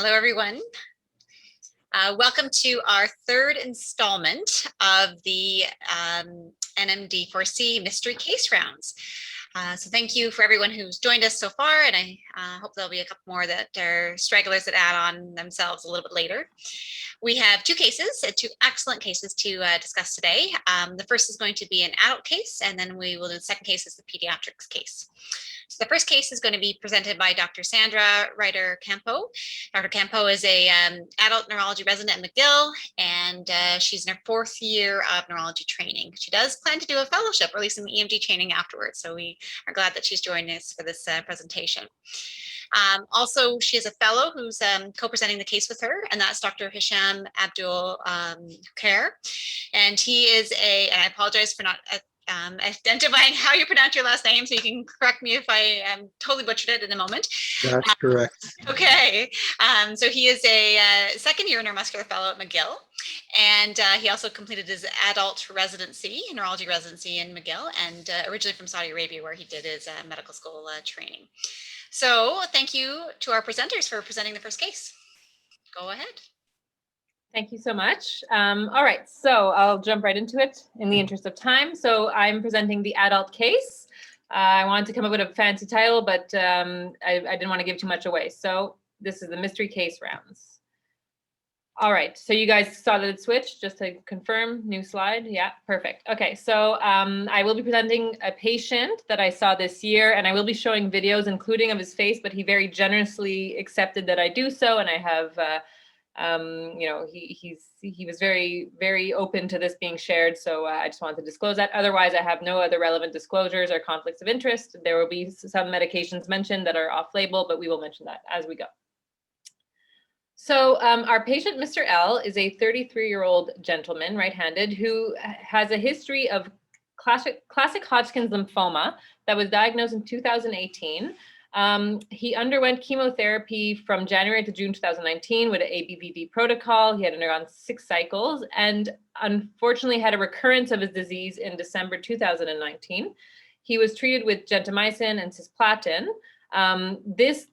Hello, everyone. Welcome to our third installment of the NMD4C mystery case rounds. So thank you for everyone who's joined us so far, and I hope there'll be a couple more that are stragglers that add on themselves a little bit later. We have two excellent cases to discuss today. The first is going to be an adult case, and then we will do the second case is the pediatrics case. So the first case is going to be presented by Dr. Sandra Ryder-Campo. Dr. Campo is a adult neurology resident at McGill, and she's in her fourth year of neurology training. She does plan to do a fellowship, or at least some EMG training afterwards. So we are glad that she's joining us for this presentation. Also, she is a fellow who's co-presenting the case with her, and that's Dr. Hisham Abdul Khair. And he is and I apologize for not identifying how you pronounce your last name, so you can correct me if I totally butchered it in a moment. That's correct. Okay, so he is a second-year neuromuscular fellow at McGill, and he also completed his adult residency, neurology residency in McGill, and originally from Saudi Arabia, where he did his medical school training. So thank you to our presenters for presenting the first case. Go ahead. Thank you so much. All right, so I'll jump right into it in the interest of time. So I'm presenting the adult case. I wanted to come up with a fancy title, but I didn't want to give too much away. So this is the mystery case rounds. All right, so you guys saw that it switched, just to confirm, new slide. Yeah, perfect. Okay, so I will be presenting a patient that I saw this year, and I will be showing videos, including of his face, but he very generously accepted that I do so, and I have, you know, he was very, very open to this being shared, so I just wanted to disclose that. Otherwise, I have no other relevant disclosures or conflicts of interest. There will be some medications mentioned that are off-label, but we will mention that as we go. So our patient, Mr. L, is a 33-year-old gentleman, right-handed, who has a history of classic Hodgkin's lymphoma that was diagnosed in 2018. He underwent chemotherapy from January to June 2019 with an ABVD protocol. He had undergone 6 cycles and unfortunately had a recurrence of his disease in December 2019. He was treated with gentamicin and cisplatin. This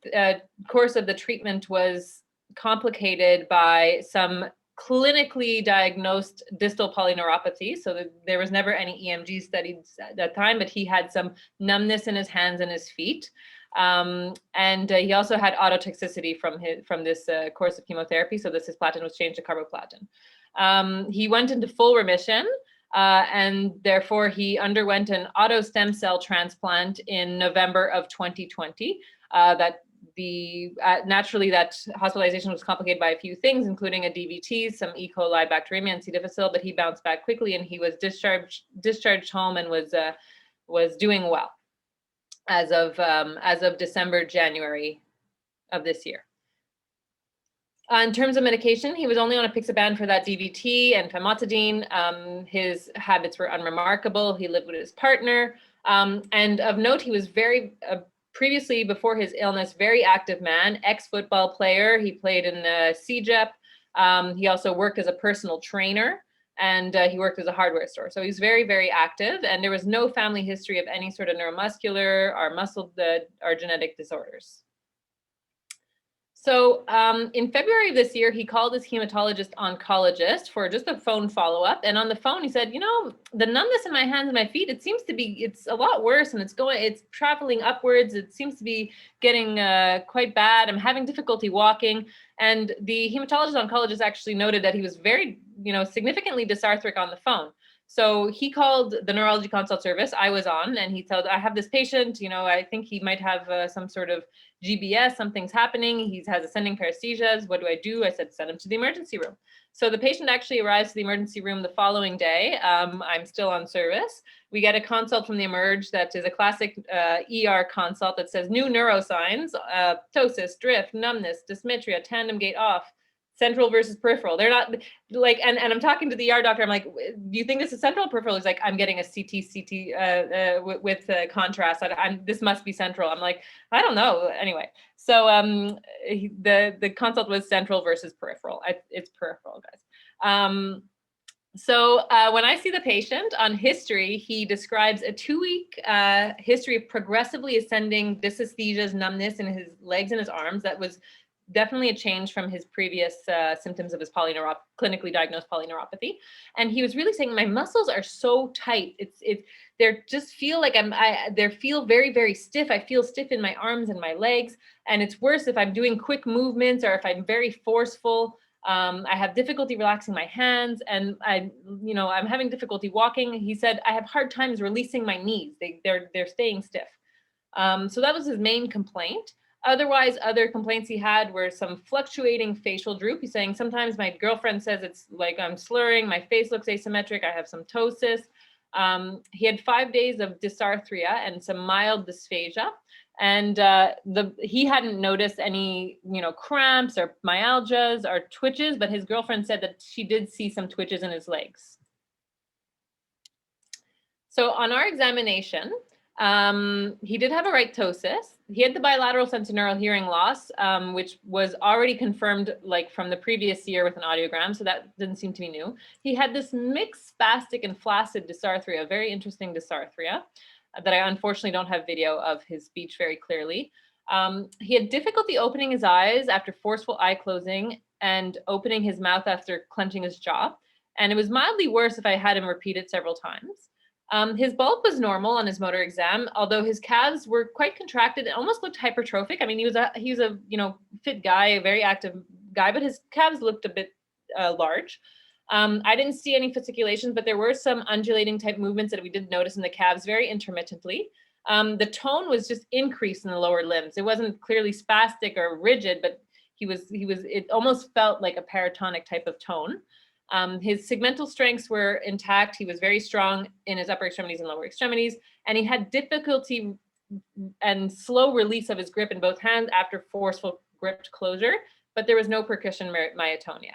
course of the treatment was complicated by some clinically diagnosed distal polyneuropathy. So there was never any EMG studies at that time, but he had some numbness in his hands and his feet. And he also had ototoxicity from this course of chemotherapy. So the cisplatin was changed to carboplatin. He went into full remission, and therefore he underwent an auto stem cell transplant in November of 2020. Naturally, that hospitalization was complicated by a few things, including a DVT, some E. coli bacteremia, and C. difficile, but he bounced back quickly, and he was discharged home and was doing well as of December, January of this year. In terms of medication, he was only on apixaban for that DVT and famotidine. His habits were unremarkable. He lived with his partner, and of note, he was very previously, before his illness, very active man, ex-football player. He played in CJEP. He also worked as a personal trainer, and he worked as a hardware store. So he's very, very active, and there was no family history of any sort of neuromuscular or muscle or genetic disorders. So in February of this year, he called his hematologist oncologist for just a phone follow-up. And on the phone, he said, you know, the numbness in my hands and my feet, it seems to be, it's a lot worse, and it's traveling upwards. It seems to be getting quite bad. I'm having difficulty walking. And the hematologist oncologist actually noted that he was very, significantly dysarthric on the phone. So he called the neurology consult service I was on, and he told, I have this patient, I think he might have some sort of GBS, something's happening. He has ascending paresthesias. What do I do? I said, send him to the emergency room. So the patient actually arrives to the emergency room the following day. I'm still on service. We get a consult from the Emerge that is a classic ER consult that says new neurosigns, ptosis, drift, numbness, dysmetria, tandem gait off, central versus peripheral. They're not like, and I'm talking to the ER doctor. I'm like, do you think this is central or peripheral? He's like, I'm getting a CT with contrast. This must be central. I'm like, I don't know. Anyway, so the consult was central versus peripheral. It's peripheral, guys. So when I see the patient on history, he describes a 2-week history of progressively ascending dysesthesias, numbness in his legs and his arms that was definitely a change from his previous symptoms of his clinically diagnosed polyneuropathy. And he was really saying, my muscles are so tight. They just feel like they feel very, very stiff. I feel stiff in my arms and my legs. And it's worse if I'm doing quick movements or if I'm very forceful. I have difficulty relaxing my hands, and I'm having difficulty walking. He said, I have hard times releasing my knees. They're staying stiff. So that was his main complaint. Otherwise, other complaints he had were some fluctuating facial droop. He's saying, sometimes my girlfriend says it's like I'm slurring, my face looks asymmetric, I have some ptosis. He had 5 days of dysarthria and some mild dysphagia. And he hadn't noticed any, cramps or myalgias or twitches, but his girlfriend said that she did see some twitches in his legs. So on our examination, he did have a right ptosis. He had the bilateral sensorineural hearing loss, which was already confirmed like from the previous year with an audiogram, so that didn't seem to be new. He had this mixed spastic and flaccid dysarthria, very interesting dysarthria, that I unfortunately don't have video of his speech very clearly. He had difficulty opening his eyes after forceful eye closing and opening his mouth after clenching his jaw. And it was mildly worse if I had him repeat it several times. His bulk was normal on his motor exam, although his calves were quite contracted. It almost looked hypertrophic. I mean, he was a fit guy, a very active guy, but his calves looked a bit large. I didn't see any fasciculations, but there were some undulating type movements that we did notice in the calves very intermittently. The tone was just increased in the lower limbs. It wasn't clearly spastic or rigid, but it almost felt like a paratonic type of tone. His segmental strengths were intact. He was very strong in his upper extremities and lower extremities, and he had difficulty and slow release of his grip in both hands after forceful gripped closure, but there was no percussion myotonia.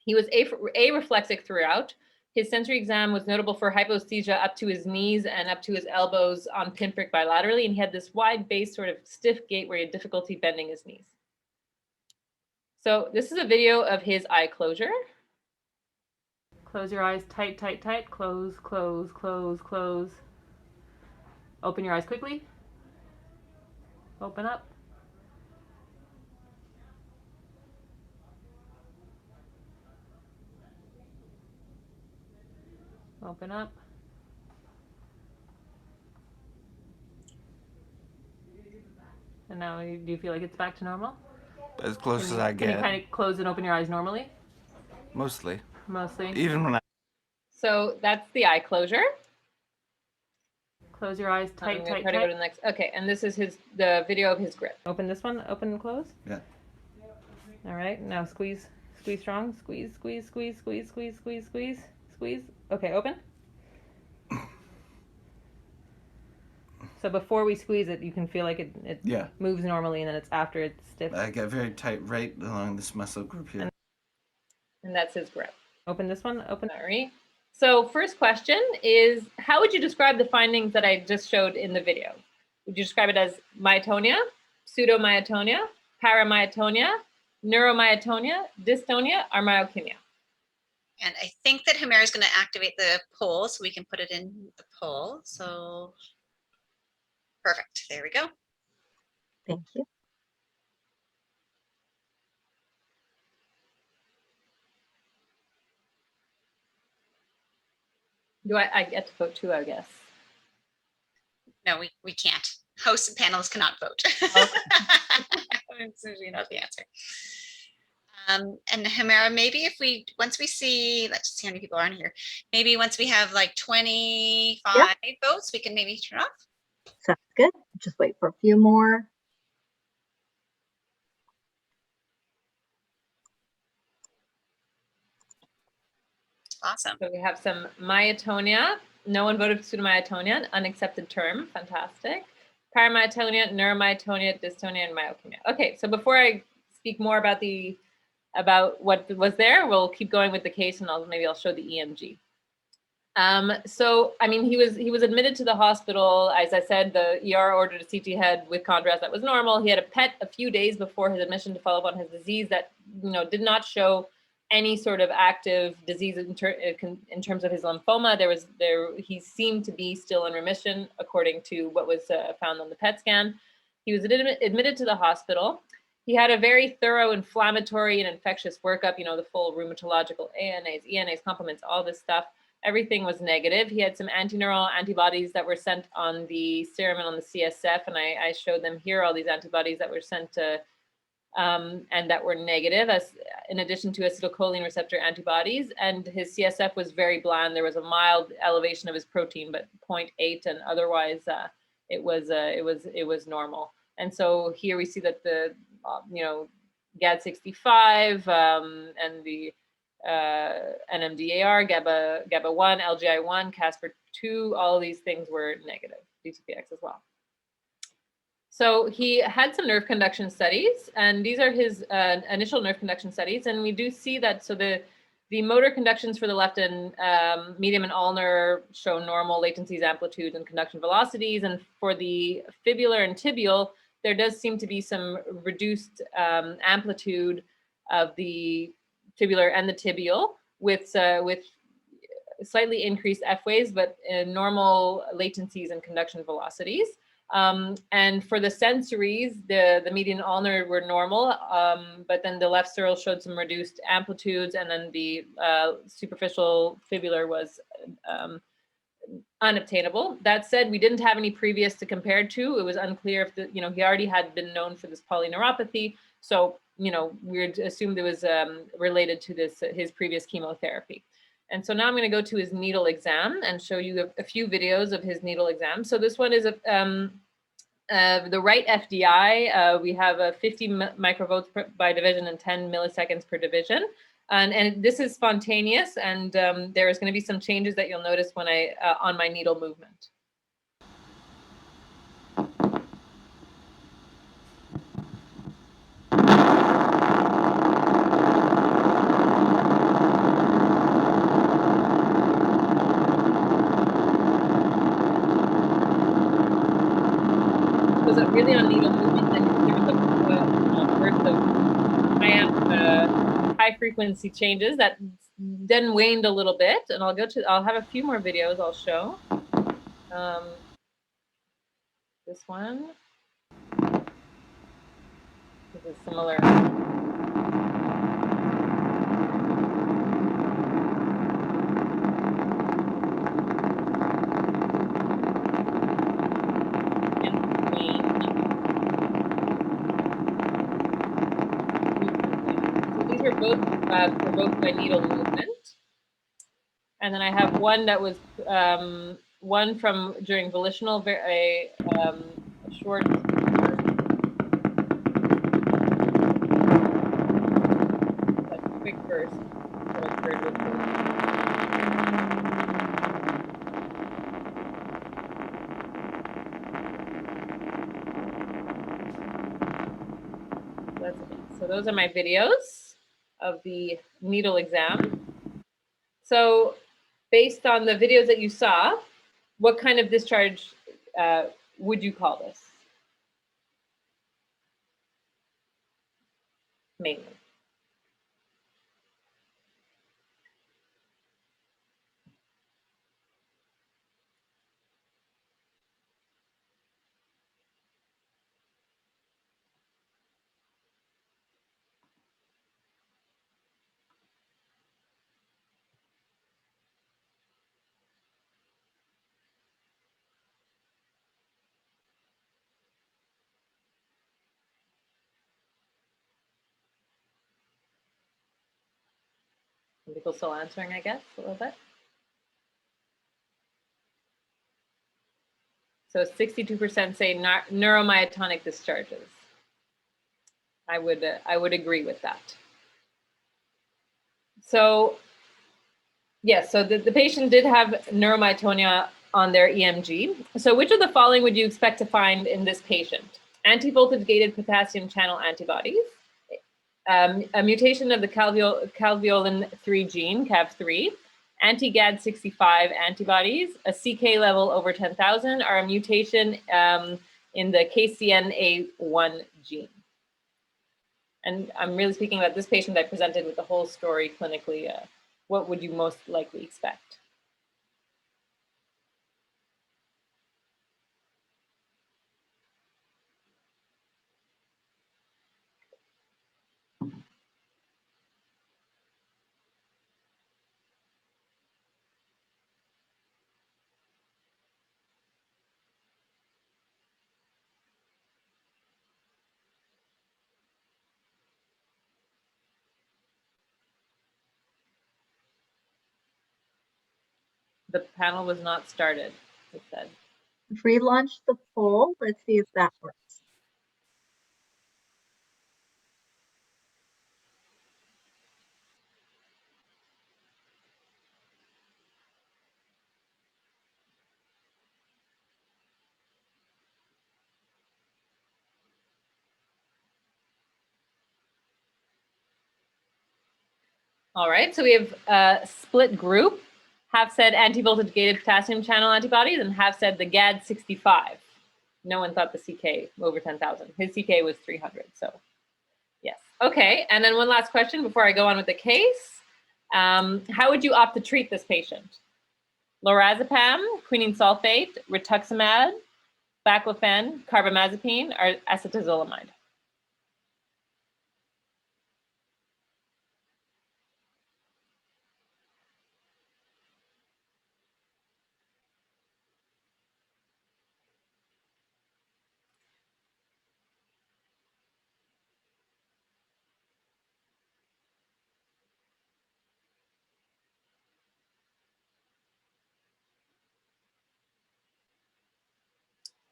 He was areflexic throughout. His sensory exam was notable for hyposthesia up to his knees and up to his elbows on pinprick bilaterally, and he had this wide base sort of stiff gait where he had difficulty bending his knees. So this is a video of his eye closure. Close your eyes tight, tight, tight. Close, close, close, close. Open your eyes quickly. Open up. Open up. And now, do you feel like it's back to normal? As close as I get. Can you kind of close and open your eyes normally? Mostly. Mostly. Even when I... So that's the eye closure. Close your eyes tight, tight, tight. Go to the next. Okay, and this is the video of his grip. Open this one. Open and close. Yeah. All right. Now squeeze. Squeeze strong. Squeeze, squeeze, squeeze, squeeze, squeeze, squeeze, squeeze, squeeze. Okay, open. So before we squeeze it, you can feel like it yeah. moves normally, and then it's after it's stiff. I get very tight right along this muscle group here. And that's his grip. Open this one. Open. All right. So first question is, how would you describe the findings that I just showed in the video? Would you describe it as myotonia, pseudomyotonia, paramyotonia, neuromyotonia, dystonia, or myokemia? And I think that Humera is going to activate the poll, so we can put it in the poll. So perfect. There we go. Thank you. Do I get to vote too, I guess? No, we can't. Hosts and panelists cannot vote. Okay. That's usually not the answer. And Humera, maybe once we see, let's see how many people are on here. Maybe once we have like 25 votes, we can maybe turn off. Sounds good. Just wait for a few more. Awesome. So we have some myotonia. No one voted for pseudomyotonia, an unaccepted term. Fantastic. Paramyotonia, neuromyotonia, dystonia, and myokemia. Okay, so before I speak more about what was there, we'll keep going with the case, and maybe I'll show the EMG. So, I mean, he was admitted to the hospital. As I said, the ER ordered a CT head with contrast that was normal. He had a PET a few days before his admission to follow up on his disease that, did not show any sort of active disease in terms of his lymphoma. He seemed to be still in remission according to what was found on the PET scan. He was admitted to the hospital. He had a very thorough inflammatory and infectious workup, you know, the full rheumatological ANAs, ENAs, complements, all this stuff. Everything was negative. He had some antineural antibodies that were sent on the serum and on the CSF, and I showed them here, all these antibodies that were sent to, and that were negative, as in addition to acetylcholine receptor antibodies. And his CSF was very bland. There was a mild elevation of his protein, but 0.8, and otherwise it was normal. And so here we see that the you know, GAD65 and the NMDAR, GABA1, LGI1, Casper2, all of these things were negative, DTPX as well. So he had some nerve conduction studies, and these are his initial nerve conduction studies. And we do see that, so the motor conductions for the left and medium and ulnar show normal latencies, amplitudes, and conduction velocities. And for the fibular and tibial, there does seem to be some reduced amplitude of the fibular and the tibial with slightly increased F waves, but normal latencies and conduction velocities. And for the sensories, the median ulnar were normal, but then the left sural showed some reduced amplitudes, and then the superficial fibular was unobtainable. That said, we didn't have any previous to compare to. It was unclear if he already had been known for this polyneuropathy. So, we assumed it was related to his previous chemotherapy. And so now I'm going to go to his needle exam and show you a few videos of his needle exam. So this one is the right FDI. We have a 50 microvolts by division and 10 milliseconds per division. And this is spontaneous, and there is going to be some changes that you'll notice when on my needle movement. So really on needle movement, then there was a burst of high frequency changes that then waned a little bit, and I'll have a few more videos I'll show. This one is similar. These were both provoked by needle movement. And then I have one that was one from during volitional, a short quick burst that occurred with So those are my videos of the needle exam. So based on the videos that you saw, what kind of discharge would you call this? Mainly. Some people still answering, I guess, a little bit. So 62% say neuromyotonic discharges. I would agree with that. So yes, so the patient did have neuromyotonia on their EMG. So which of the following would you expect to find in this patient? Anti-voltage gated potassium channel antibodies, a mutation of the calveolin 3 gene, CAV3, anti-GAD65 antibodies, a CK level over 10,000, or a mutation in the KCNA1 gene. And I'm really speaking about this patient I presented with the whole story clinically. What would you most likely expect? The panel was not started, it said. Relaunch the poll. Let's see if that works. All right, so we have a split group. Half said anti-voltage gated potassium channel antibodies and half said the GAD65. No one thought the CK over 10,000. His CK was 300, so yes. Okay, and then one last question before I go on with the case. How would you opt to treat this patient? Lorazepam, quinine sulfate, rituximab, baclofen, carbamazepine, or acetazolamide?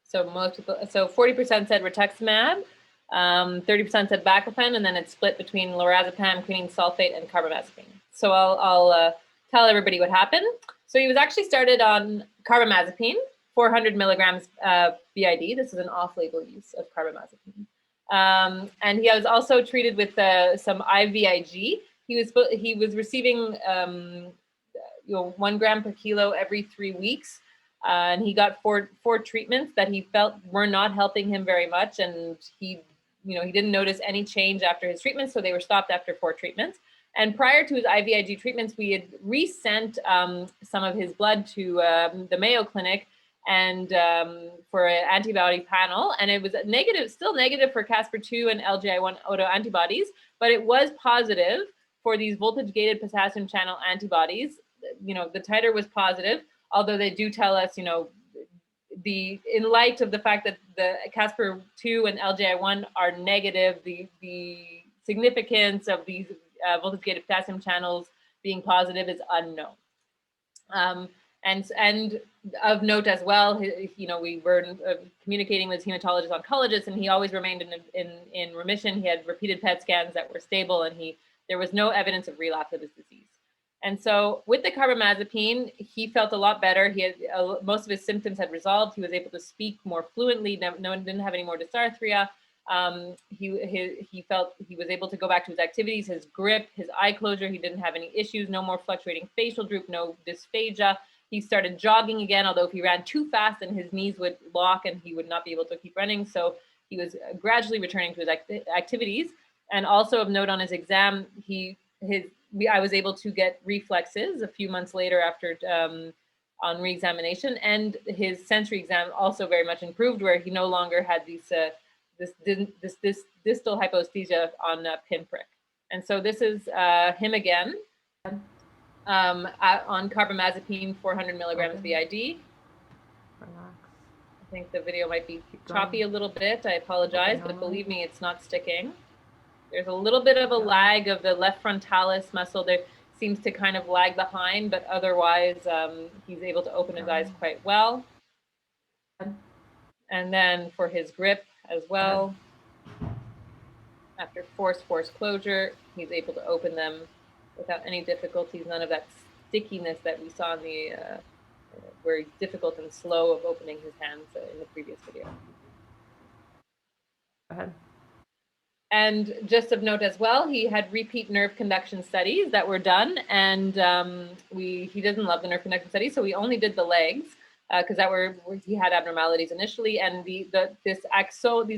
So most people, so 40% said rituximab, 30% said baclofen, and then it's split between lorazepam, quinine sulfate, and carbamazepine. So I'll tell everybody what happened. So he was actually started on carbamazepine, 400 milligrams BID. This is an off-label use of carbamazepine. And he was also treated with some IVIG. He was receiving 1 gram per kilo every 3 weeks. And he got four treatments that he felt were not helping him very much, and he didn't notice any change after his treatments, so they were stopped after 4 treatments. And prior to his IVIG treatments, we had resent some of his blood to the Mayo Clinic and for an antibody panel, and it was negative, still negative for Caspr2 and LGI1 autoantibodies, but it was positive for these voltage-gated potassium channel antibodies. The titer was positive, although they do tell us, in light of the fact that the Caspr2 and LGI1 are negative, the significance of these voltage-gated potassium channels being positive is unknown. And of note as well, we were communicating with hematologist oncologist, and he always remained in remission. He had repeated PET scans that were stable, and there was no evidence of relapse of his disease. And so with the carbamazepine, he felt a lot better. He had most of his symptoms had resolved. He was able to speak more fluently. No one didn't have any more dysarthria. He felt he was able to go back to his activities, his grip, his eye closure. He didn't have any issues, no more fluctuating facial droop, no dysphagia. He started jogging again, although if he ran too fast, then his knees would lock and he would not be able to keep running. So he was gradually returning to his activities. And also of note on his exam, I was able to get reflexes a few months later after on re-examination, and his sensory exam also very much improved, where he no longer had this distal hyposthesia on pinprick. And so this is him again on carbamazepine, 400 milligrams BID. I think the video might be choppy a little bit. I apologize, but believe me, it's not sticking. There's a little bit of a lag of the left frontalis muscle. There seems to kind of lag behind, but otherwise he's able to open his eyes quite well. And then for his grip as well, after force closure, he's able to open them without any difficulties, none of that stickiness that we saw in the where he's difficult and slow of opening his hands in the previous video. Go ahead. And just of note as well, he had repeat nerve conduction studies that were done, and he doesn't love the nerve conduction studies, so we only did the legs because he had abnormalities initially, and these axonal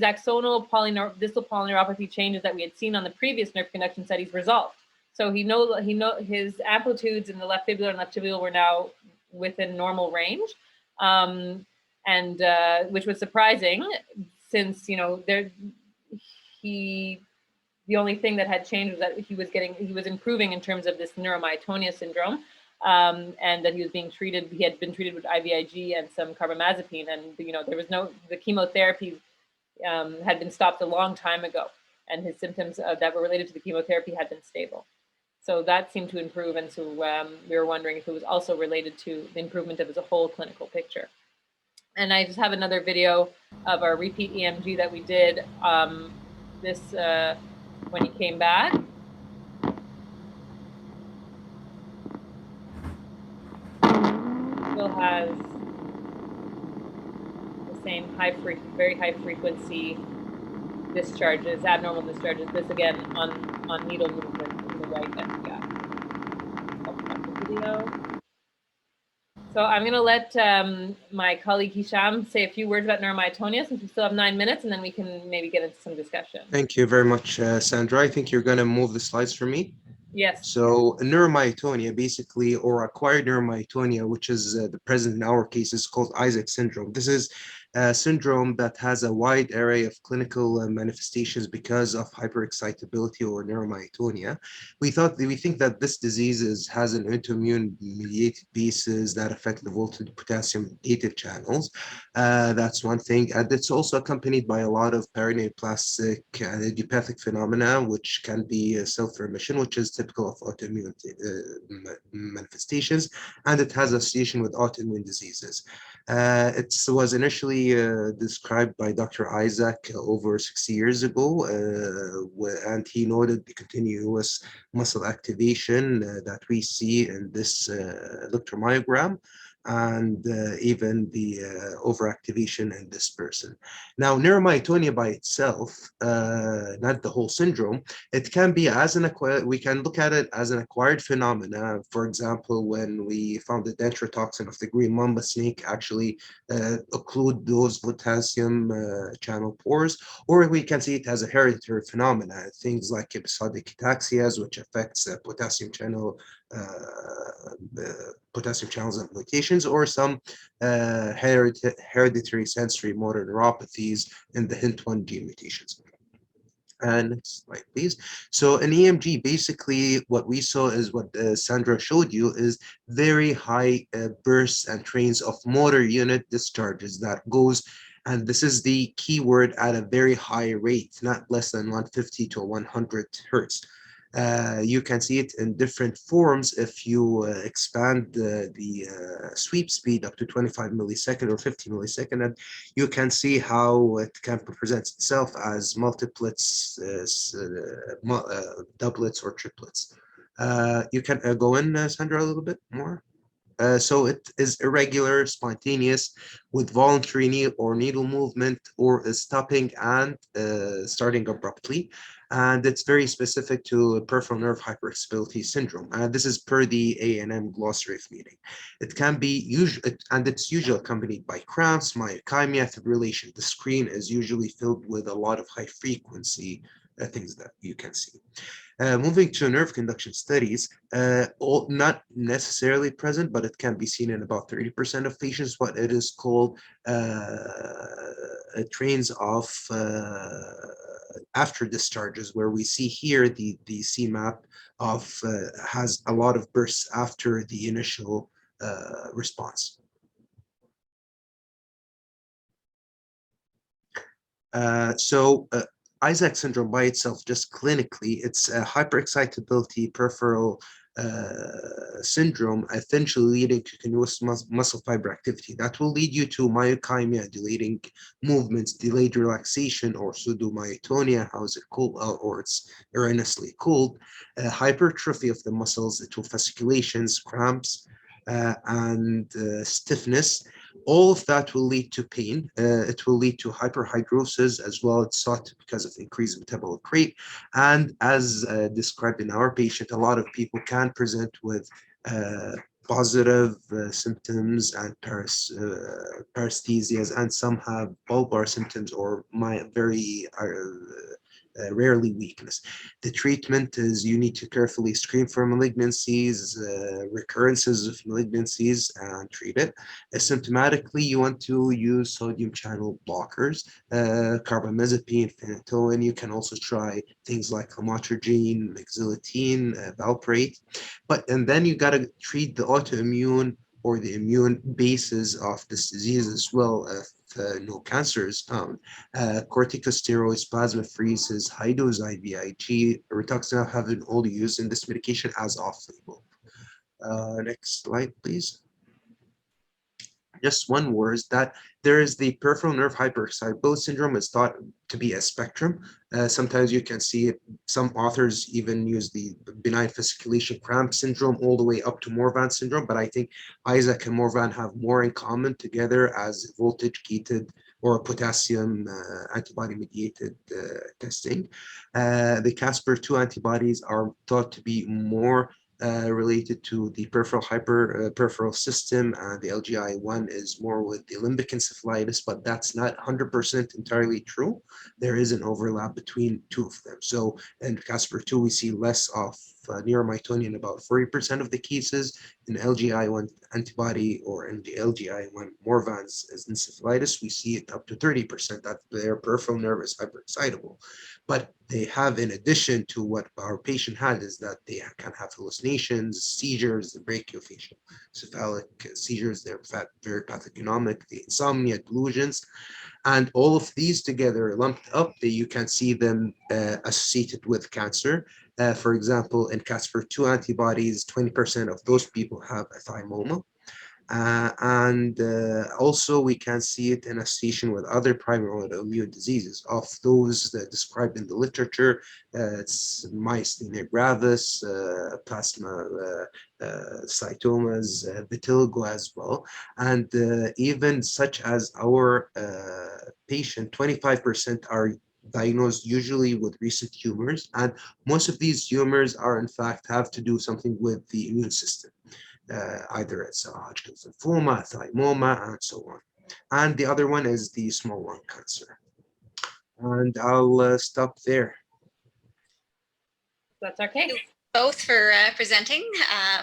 distal polyneuropathy changes that we had seen on the previous nerve conduction studies resolved. So his amplitudes in the left fibular and left tibial were now within normal range, and which was surprising, since the only thing that had changed was that he was improving in terms of this neuromyotonia syndrome, and that he had been treated with IVIG and some carbamazepine, and the chemotherapy had been stopped a long time ago, and his symptoms that were related to the chemotherapy had been stable. So that seemed to improve, and so we were wondering if it was also related to the improvement of his whole clinical picture. And I just have another video of our repeat EMG that we did when he came back. Still has the same very high frequency discharges, abnormal discharges. This again on needle movement in the right SCI. I'll stop the video. So I'm going to let my colleague Hisham say a few words about neuromyotonia since we still have 9 minutes, and then we can maybe get into some discussion. Thank you very much, Sandra. I think you're going to move the slides for me. Yes. So neuromyotonia, basically, or acquired neuromyotonia, which is the present in our case, is called Isaac syndrome. This is a syndrome that has a wide array of clinical manifestations because of hyperexcitability or neuromyotonia. We think that this disease has an autoimmune mediated basis that affect the voltage potassium gated channels. That's one thing. And it's also accompanied by a lot of paraneoplastic and idiopathic phenomena, which can be self-remission, which is typical of autoimmune manifestations, and it has association with autoimmune diseases. It was initially described by Dr. Isaac over 60 years ago, and he noted the continuous muscle activation that we see in this electromyogram, and even the overactivation in this person. Now, neuromyotonia by itself, not the whole syndrome, it can be as an acquired, we can look at it as an acquired phenomena. For example, when we found the dendrotoxin of the green mamba snake actually occlude those potassium channel pores, or we can see it as a hereditary phenomena, things like episodic ataxias, which affects potassium channels and mutations, or some hereditary sensory motor neuropathies in the Hint1 gene mutations. And next slide, please. So in EMG, basically what we saw is what Sandra showed you is very high bursts and trains of motor unit discharges that goes, and this is the key word, at a very high rate, not less than 150 to 100 hertz. You can see it in different forms if you expand the sweep speed up to 25 millisecond or 50 millisecond, and you can see how it can present itself as multiplets, doublets, or triplets. You can go in, Sandra, a little bit more. So it is irregular, spontaneous, with voluntary needle movement, or is stopping and starting abruptly. And it's very specific to peripheral nerve hyperexcitability syndrome. This is per the A&M glossary of meaning. It can be and it's usually accompanied by cramps, myokymia, fibrillation. The screen is usually filled with a lot of high frequency things that you can see. Moving to nerve conduction studies, not necessarily present, but it can be seen in about 30% of patients. What it is called trains of after discharges, where we see here the CMAP of has a lot of bursts after the initial response. Isaac syndrome by itself, just clinically, it's a hyperexcitability peripheral syndrome, essentially leading to continuous muscle fiber activity. That will lead you to myokymia, delaying movements, delayed relaxation, or pseudomyotonia, how is it called, or it's erroneously called, hypertrophy of the muscles, it will fasciculations, cramps, and stiffness. All of that will lead to pain. It will lead to hyperhidrosis as well. It's thought because of increased metabolic rate. And as described in our patient, a lot of people can present with positive symptoms and paresthesias, and some have bulbar symptoms or very rarely weakness. The treatment is you need to carefully screen for malignancies, recurrences of malignancies, and treat it. Symptomatically, you want to use sodium channel blockers, carbamazepine, phenytoin. You can also try things like lamotrigine, mexiletine, valproate. And then you got to treat the autoimmune or the immune basis of this disease as well, if no cancer is found. Corticosteroids, plasmapheresis, high-dose IVIG, rituximab have been all used in this medication as off-label. Next slide, please. Just one word is that there is the peripheral nerve hyperexcitability syndrome. Is thought to be a spectrum. Sometimes you can see it. Some authors even use the benign fasciculation cramp syndrome all the way up to Morvan syndrome. But I think Isaac and Morvan have more in common together as voltage gated or potassium antibody mediated testing. The Casper2 antibodies are thought to be more related to the peripheral system, and the LGI1 is more with the limbic encephalitis, but that's not 100% entirely true. There is an overlap between two of them. So in Casper2, we see less of neuromytonia in about 40% of the cases. In LGI1 antibody or in the LGI1 Morvan's encephalitis, we see it up to 30% that their peripheral nerve is hyperexcitable. But they have, in addition to what our patient had, is that they can have hallucinations, seizures, the brachiofacial cephalic seizures, they're very pathognomonic, the insomnia, delusions, and all of these together lumped up, you can see them associated with cancer. For example, in Casper2 antibodies, 20% of those people have a thymoma. And also we can see it in association with other primary autoimmune diseases of those that described in the literature. It's myasthenia gravis, plasma cytomas, vitiligo as well. And even such as our patient, 25% are diagnosed usually with recent tumors. And most of these tumors are in fact have to do something with the immune system. Either it's a Hodgkin's lymphoma, thymoma, and so on. And the other one is the small lung cancer. And I'll stop there. That's our case. Both for presenting.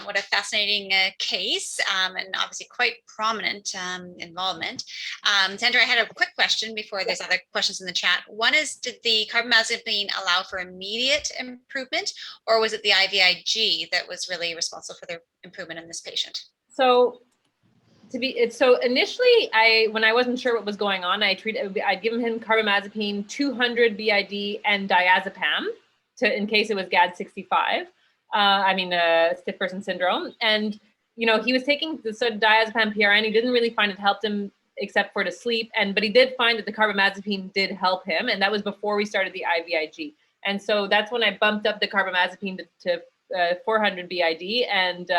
What a fascinating case, and obviously quite prominent involvement. Sandra, I had a quick question before there's other questions in the chat. One is, did the carbamazepine allow for immediate improvement, or was it the IVIG that was really responsible for the improvement in this patient? So initially, when I wasn't sure what was going on, I'd given him carbamazepine 200 BID and diazepam in case it was GAD65. Stiff person syndrome. And, he was taking the diazepam PRN. He didn't really find it helped him except for to sleep. But he did find that the carbamazepine did help him. And that was before we started the IVIG. And so that's when I bumped up the carbamazepine to 400 BID. And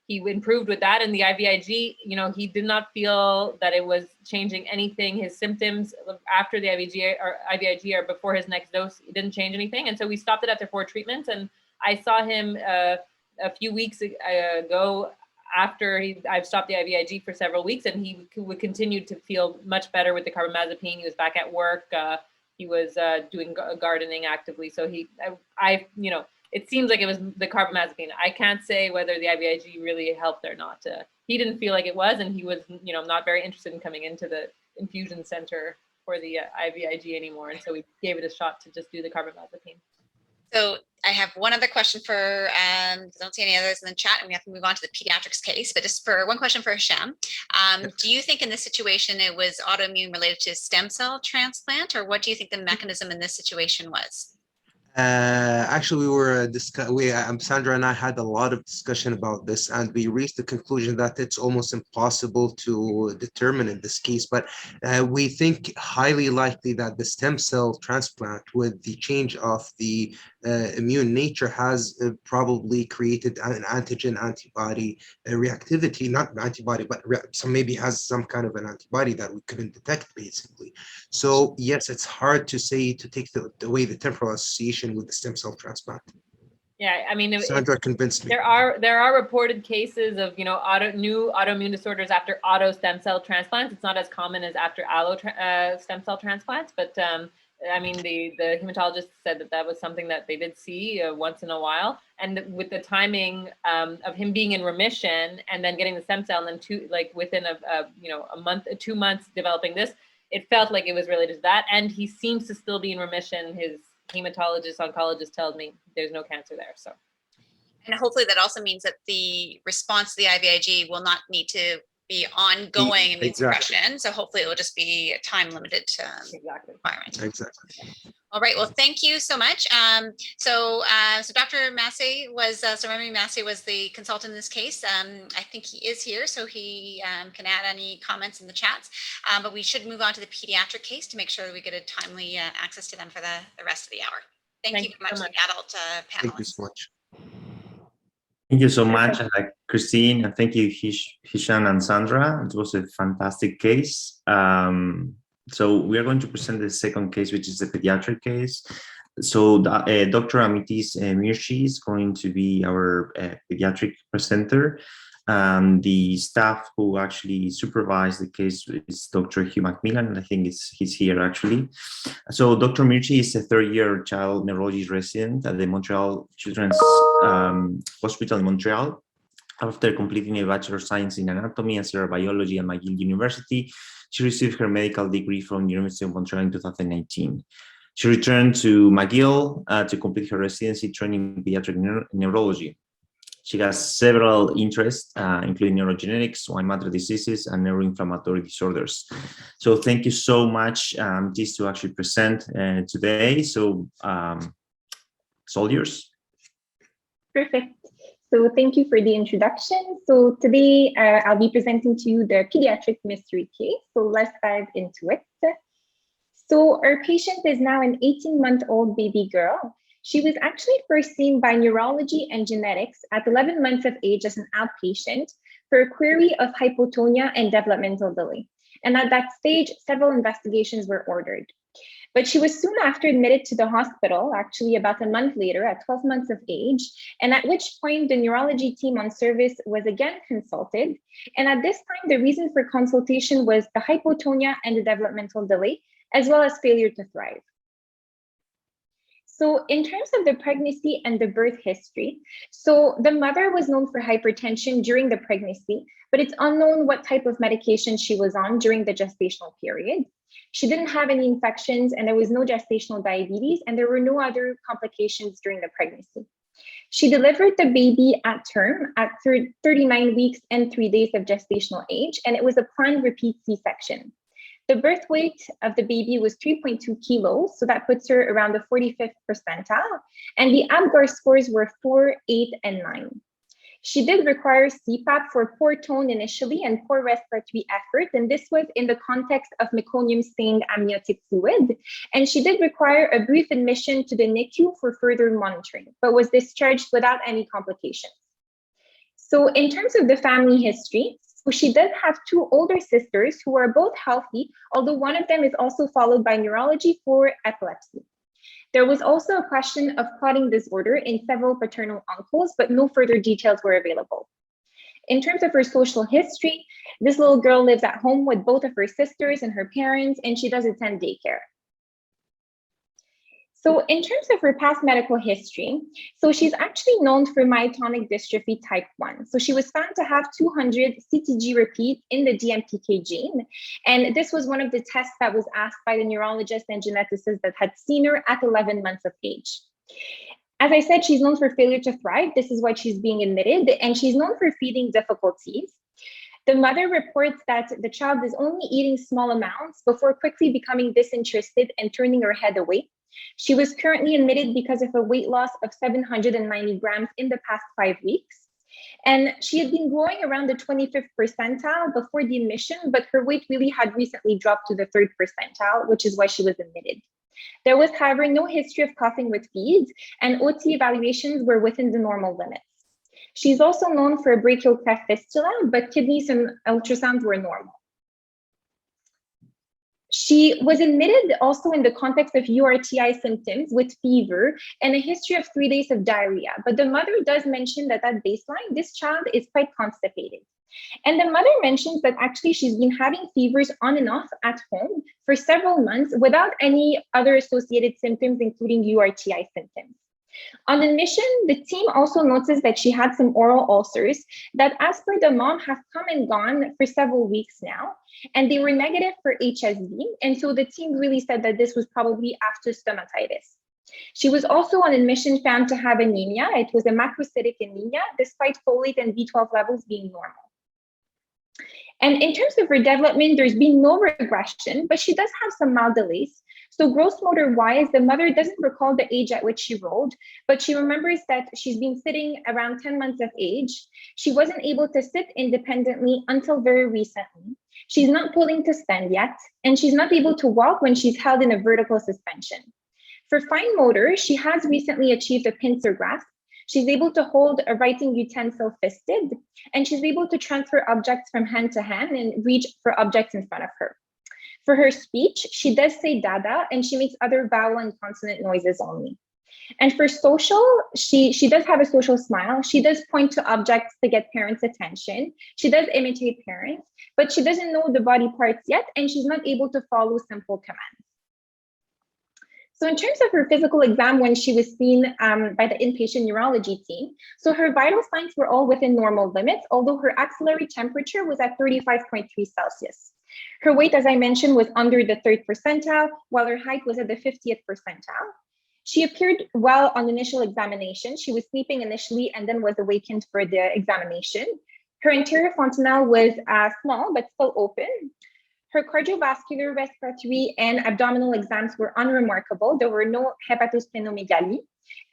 he improved with that. And the IVIG, he did not feel that it was changing anything. His symptoms after the IVIG or before his next dose, it didn't change anything. And so we stopped it after 4 treatments. And I saw him a few weeks ago after I've stopped the IVIG for several weeks, and he would continue to feel much better with the carbamazepine. He was back at work. He was doing gardening actively. So it seems like it was the carbamazepine. I can't say whether the IVIG really helped or not. He didn't feel like it was, and he was, not very interested in coming into the infusion center for the IVIG anymore. And so we gave it a shot to just do the carbamazepine. So I have one other question for, I don't see any others in the chat, and we have to move on to the pediatrics case, but just for one question for Hisham. Do you think in this situation it was autoimmune related to stem cell transplant, or what do you think the mechanism in this situation was? Actually, we were Sandra and I had a lot of discussion about this, and we reached the conclusion that it's almost impossible to determine in this case. But we think highly likely that the stem cell transplant, with the change of the immune nature, has probably created an antigen antibody reactivity, not antibody, but maybe has some kind of an antibody that we couldn't detect, basically. So yes, it's hard to say to take away the temporal association with the stem cell transplant. Yeah, Sandra convinced me. There are reported cases of new autoimmune disorders after auto stem cell transplants. It's not as common as after allo stem cell transplants, but the hematologist said that was something that they did see once in a while. And with the timing of him being in remission and then getting the stem cell, and then within a month, 2 months developing this, it felt like it was related to that. And he seems to still be in remission. His hematologist oncologist tells me there's no cancer there. So And hopefully that also means that the response to the IVIG will not need to be ongoing immune Exactly. suppression. So hopefully it will just be a time limited Exactly. requirement. Exactly. All right. Well, thank you so much. So Dr. Massey was, so Remy Massey was the consultant in this case. I think he is here, so he can add any comments in the chats. But we should move on to the pediatric case to make sure that we get a timely access to them for the rest of the hour. Thank you very much to the adult Thank you panelists. so much. Thank you so much, Christine, and thank you, Hishan and Sandra. It was a fantastic case. So we are going to present the second case, which is the pediatric case. So Dr. Amitis Mirchi is going to be our pediatric presenter. The staff who actually supervised the case is Dr. Hugh Macmillan, and I think he's here actually. So Dr. Mirchi is a third-year child neurology resident at the Montreal Children's Hospital in Montreal. After completing a Bachelor of Science in Anatomy and Cellular Biology at McGill University, she received her medical degree from University of Montreal in 2019. She returned to McGill to complete her residency training in pediatric neurology. She has several interests, including neurogenetics, white matter diseases, and neuroinflammatory disorders. So thank you so much, just to actually present today. So it's all yours. Perfect. So thank you for the introduction. So today I'll be presenting to you the pediatric mystery case. So let's dive into it. So our patient is now an 18-month-old baby girl. She was actually first seen by neurology and genetics at 11 months of age as an outpatient for a query of hypotonia and developmental delay. And at that stage, several investigations were ordered. But she was soon after admitted to the hospital, actually about a month later at 12 months of age, and at which point the neurology team on service was again consulted. And at this time, the reason for consultation was the hypotonia and the developmental delay, as well as failure to thrive. So in terms of the pregnancy and the birth history, so the mother was known for hypertension during the pregnancy, but it's unknown what type of medication she was on during the gestational period. She didn't have any infections and there was no gestational diabetes and there were no other complications during the pregnancy. She delivered the baby at term at 39 weeks and 3 days of gestational age, and it was a planned repeat C-section. The birth weight of the baby was 3.2 kilos, so that puts her around the 45th percentile, and the ABGAR scores were 4, 8, and 9. She did require CPAP for poor tone initially and poor respiratory effort, and this was in the context of meconium-stained amniotic fluid, and she did require a brief admission to the NICU for further monitoring, but was discharged without any complications. So in terms of the family history, so she does have 2 older sisters who are both healthy, although one of them is also followed by neurology for epilepsy. There was also a question of clotting disorder in several paternal uncles, but no further details were available. In terms of her social history, this little girl lives at home with both of her sisters and her parents, and she does attend daycare. So in terms of her past medical history, so she's actually known for myotonic dystrophy type 1. So she was found to have 200 CTG repeats in the DMPK gene. And this was one of the tests that was asked by the neurologist and geneticist that had seen her at 11 months of age. As I said, she's known for failure to thrive. This is why she's being admitted, and she's known for feeding difficulties. The mother reports that the child is only eating small amounts before quickly becoming disinterested and turning her head away. She was currently admitted because of a weight loss of 790 grams in the past 5 weeks. And she had been growing around the 25th percentile before the admission, but her weight really had recently dropped to the 3rd percentile, which is why she was admitted. There was, however, no history of coughing with feeds, and OT evaluations were within the normal limits. She's also known for a brachial cleft fistula, but kidneys and ultrasounds were normal. She was admitted also in the context of URTI symptoms with fever and a history of 3 days of diarrhea. But the mother does mention that at baseline, this child is quite constipated. And the mother mentions that actually she's been having fevers on and off at home for several months without any other associated symptoms, including URTI symptoms. On admission, the team also noticed that she had some oral ulcers that, as per the mom, have come and gone for several weeks now, and they were negative for HSV. And so the team really said that this was probably after stomatitis. She was also on admission found to have anemia. It was a macrocytic anemia, despite folate and B12 levels being normal. And in terms of her development, there's been no regression, but she does have some mild delays. So gross motor wise, the mother doesn't recall the age at which she rolled, but she remembers that she's been sitting around 10 months of age. She wasn't able to sit independently until very recently. She's not pulling to stand yet, and she's not able to walk when she's held in a vertical suspension. For fine motor, she has recently achieved a pincer grasp. She's able to hold a writing utensil fisted, and she's able to transfer objects from hand to hand and reach for objects in front of her. For her speech, she does say dada, and she makes other vowel and consonant noises only. And for social, she does have a social smile. She does point to objects to get parents' attention. She does imitate parents, but she doesn't know the body parts yet, and she's not able to follow simple commands. So in terms of her physical exam when she was seen by the inpatient neurology team, so her vital signs were all within normal limits, although her axillary temperature was at 35.3 Celsius. Her weight, as I mentioned, was under the 3rd percentile, while her height was at the 50th percentile. She appeared well on initial examination. She was sleeping initially and then was awakened for the examination. Her anterior fontanelle was small, but still open. Her cardiovascular, respiratory, and abdominal exams were unremarkable. There were no hepatosplenomegaly.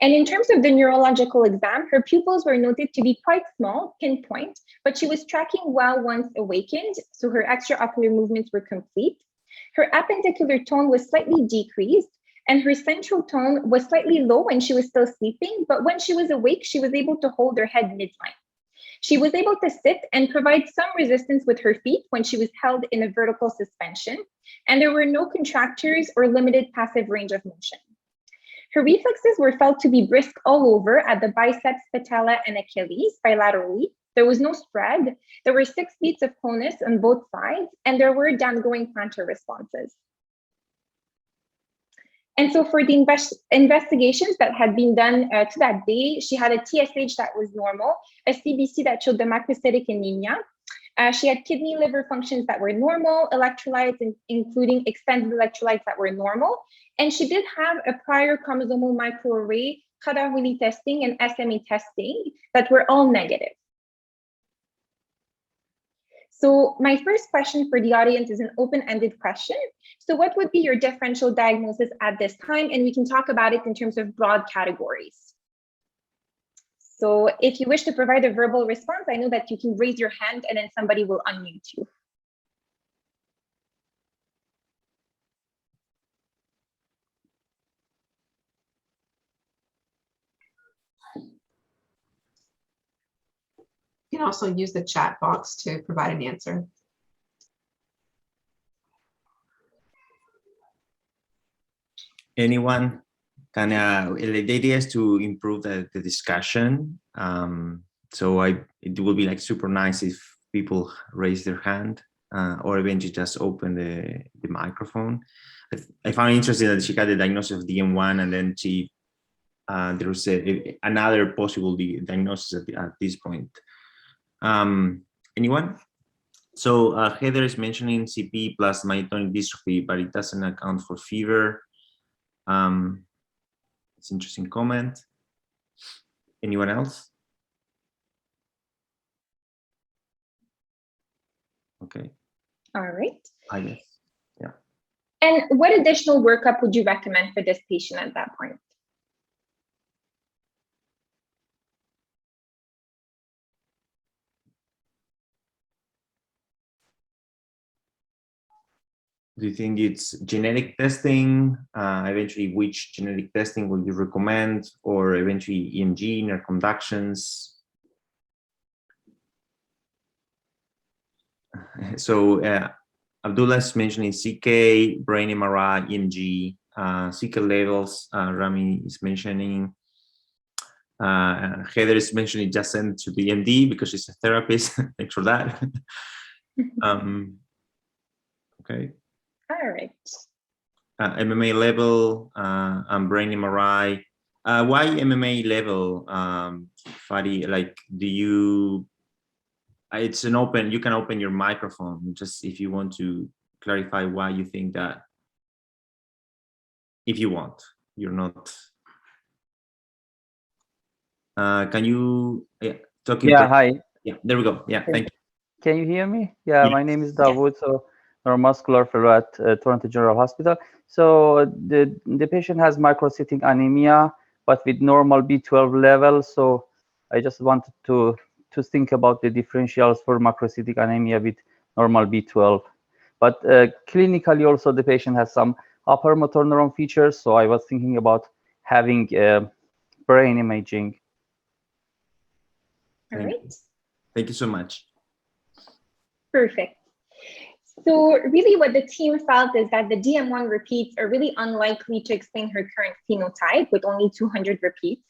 And in terms of the neurological exam, her pupils were noted to be quite small, pinpoint, but she was tracking well once awakened, so her extraocular movements were complete. Her appendicular tone was slightly decreased, and her central tone was slightly low when she was still sleeping, but when she was awake, she was able to hold her head midline. She was able to sit and provide some resistance with her feet when she was held in a vertical suspension, and there were no contractures or limited passive range of motion. Her reflexes were felt to be brisk all over at the biceps, patella, and Achilles bilaterally. There was no spread. There were 6 beats of conus on both sides, and there were downgoing plantar responses. And so for the investigations that had been done to that day, she had a TSH that was normal, a CBC that showed the macrocytic anemia. She had kidney liver functions that were normal, electrolytes, including extended electrolytes that were normal. And she did have a prior chromosomal microarray, Prader-Willi testing, and SMA testing that were all negative. So my first question for the audience is an open-ended question. So what would be your differential diagnosis at this time? And we can talk about it in terms of broad categories. So if you wish to provide a verbal response, I know that you can raise your hand and then somebody will unmute you. You can also use the chat box to provide an answer. Anyone can, the idea is to improve the discussion. So it will be like super nice if people raise their hand or eventually just open the microphone. I found it interesting that she got the diagnosis of DM1 and then there was another possible diagnosis at this point. Anyone? So Heather is mentioning CP plus myotonic dystrophy, but it doesn't account for fever. It's an interesting comment. Anyone else? Okay. All right. I guess. Yeah. And what additional workup would you recommend for this patient at that point? Do you think it's genetic testing? Eventually, which genetic testing will you recommend? Or eventually EMG, neuroconductions? So Abdullah is mentioning CK, brain MRI, EMG, CK levels. Rami is mentioning. Heather is mentioning just send to the MD because she's a therapist. Thanks for that. Okay. All right. MMA level and brain MRI. Why MMA level, Fadi? Like, do you? It's an open. You can open your microphone just if you want to clarify why you think that. If you want, you're not Can you talk? Yeah, hi. Yeah, there we go. Yeah, thank you. Can you hear me? Yeah, my name is Dawood, so neuromuscular fellow at Toronto General Hospital. So the patient has microcytic anemia, but with normal B12 level. So I just wanted to think about the differentials for macrocytic anemia with normal B12. But clinically also the patient has some upper motor neuron features. So I was thinking about having brain imaging. All right. Thank you so much. Perfect. So really what the team felt is that the DM1 repeats are really unlikely to explain her current phenotype with only 200 repeats.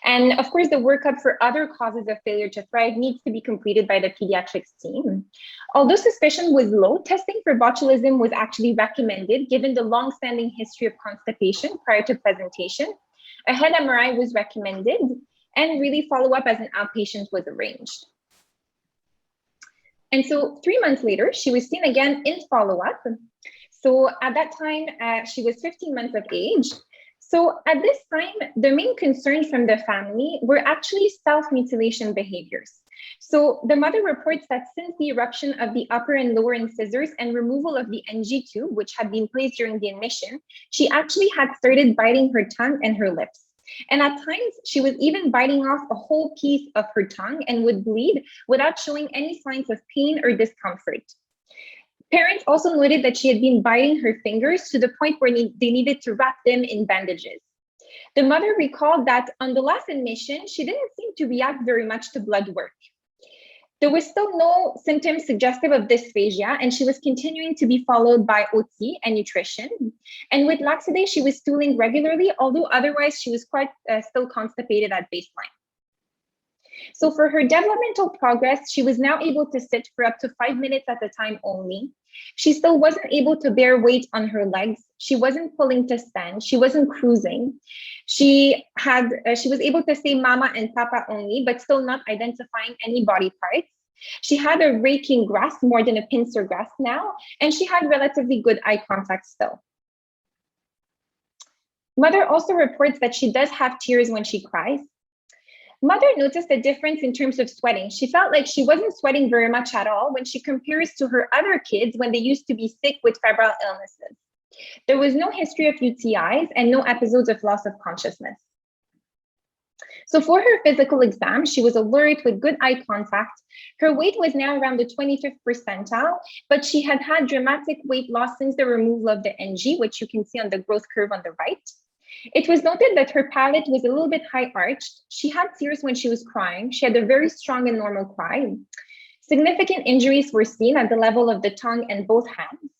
And of course, the workup for other causes of failure to thrive needs to be completed by the pediatrics team. Although suspicion was low, testing for botulism was actually recommended given the long-standing history of constipation prior to presentation. A head MRI was recommended, and really follow-up as an outpatient was arranged. And so 3 months later, she was seen again in follow-up. So at that time, she was 15 months of age. So at this time, the main concerns from the family were actually self-mutilation behaviors. So the mother reports that since the eruption of the upper and lower incisors and removal of the NG tube, which had been placed during the admission, she actually had started biting her tongue and her lips. And at times, she was even biting off a whole piece of her tongue and would bleed without showing any signs of pain or discomfort. Parents also noted that she had been biting her fingers to the point where they needed to wrap them in bandages. The mother recalled that on the last admission, she didn't seem to react very much to blood work. There was still no symptoms suggestive of dysphagia, and she was continuing to be followed by OT and nutrition. And with laxatives, she was stooling regularly, although otherwise she was quite still constipated at baseline. So for her developmental progress, she was now able to sit for up to 5 minutes at a time only. She still wasn't able to bear weight on her legs. She wasn't pulling to stand. She wasn't cruising. She was able to say mama and papa only, but still not identifying any body parts. She had a raking grasp more than a pincer grasp now, and she had relatively good eye contact still. Mother also reports that she does have tears when she cries. Mother noticed a difference in terms of sweating. She felt like she wasn't sweating very much at all when she compares to her other kids when they used to be sick with febrile illnesses. There was no history of UTIs and no episodes of loss of consciousness. So for her physical exam, she was alert with good eye contact. Her weight was now around the 25th percentile, but she had had dramatic weight loss since the removal of the NG, which you can see on the growth curve on the right. It was noted that her palate was a little bit high arched. She had tears when she was crying. She had a very strong and normal cry. Significant injuries were seen at the level of the tongue and both hands.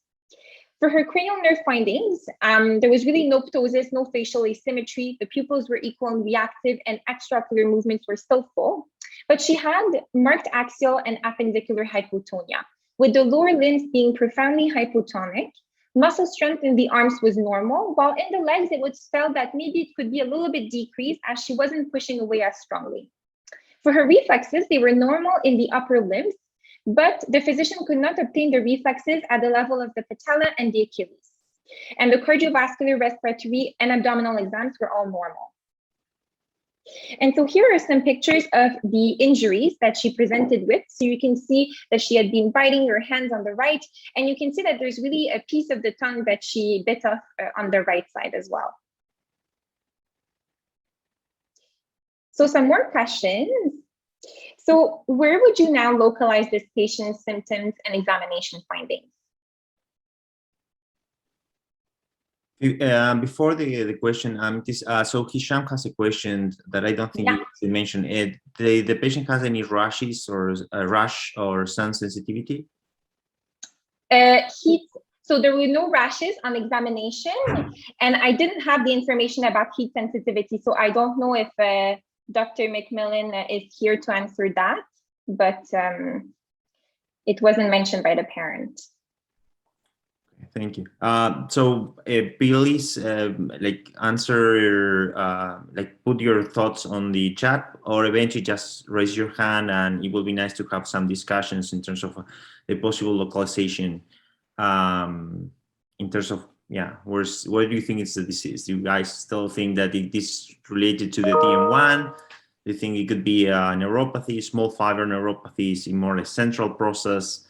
For her cranial nerve findings, there was really no ptosis, no facial asymmetry. The pupils were equal and reactive, and extraocular movements were still full. But she had marked axial and appendicular hypotonia, with the lower limbs being profoundly hypotonic. Muscle strength in the arms was normal, while in the legs, it was felt that maybe it could be a little bit decreased as she wasn't pushing away as strongly. For her reflexes, they were normal in the upper limbs, but the physician could not obtain the reflexes at the level of the patella and the Achilles. And the cardiovascular, respiratory, and abdominal exams were all normal. And so here are some pictures of the injuries that she presented with. So you can see that she had been biting her hands on the right, and you can see that there's really a piece of the tongue that she bit off on the right side as well. So some more questions. So where would you now localize this patient's symptoms and examination findings? Before the question, so Hisham has a question that I don't think you mentioned. The patient has any rashes or rash or sun sensitivity? Heat. So there were no rashes on examination, and I didn't have the information about heat sensitivity. So I don't know if Dr. McMillan is here to answer that, but it wasn't mentioned by the parent. Thank you. So please answer, put your thoughts on the chat, or eventually just raise your hand, and it will be nice to have some discussions in terms of the possible localization. In terms of, where do you think it's the disease? Do you guys still think that it is related to the DM1? Do you think it could be a neuropathy, small fiber neuropathy, more like central process?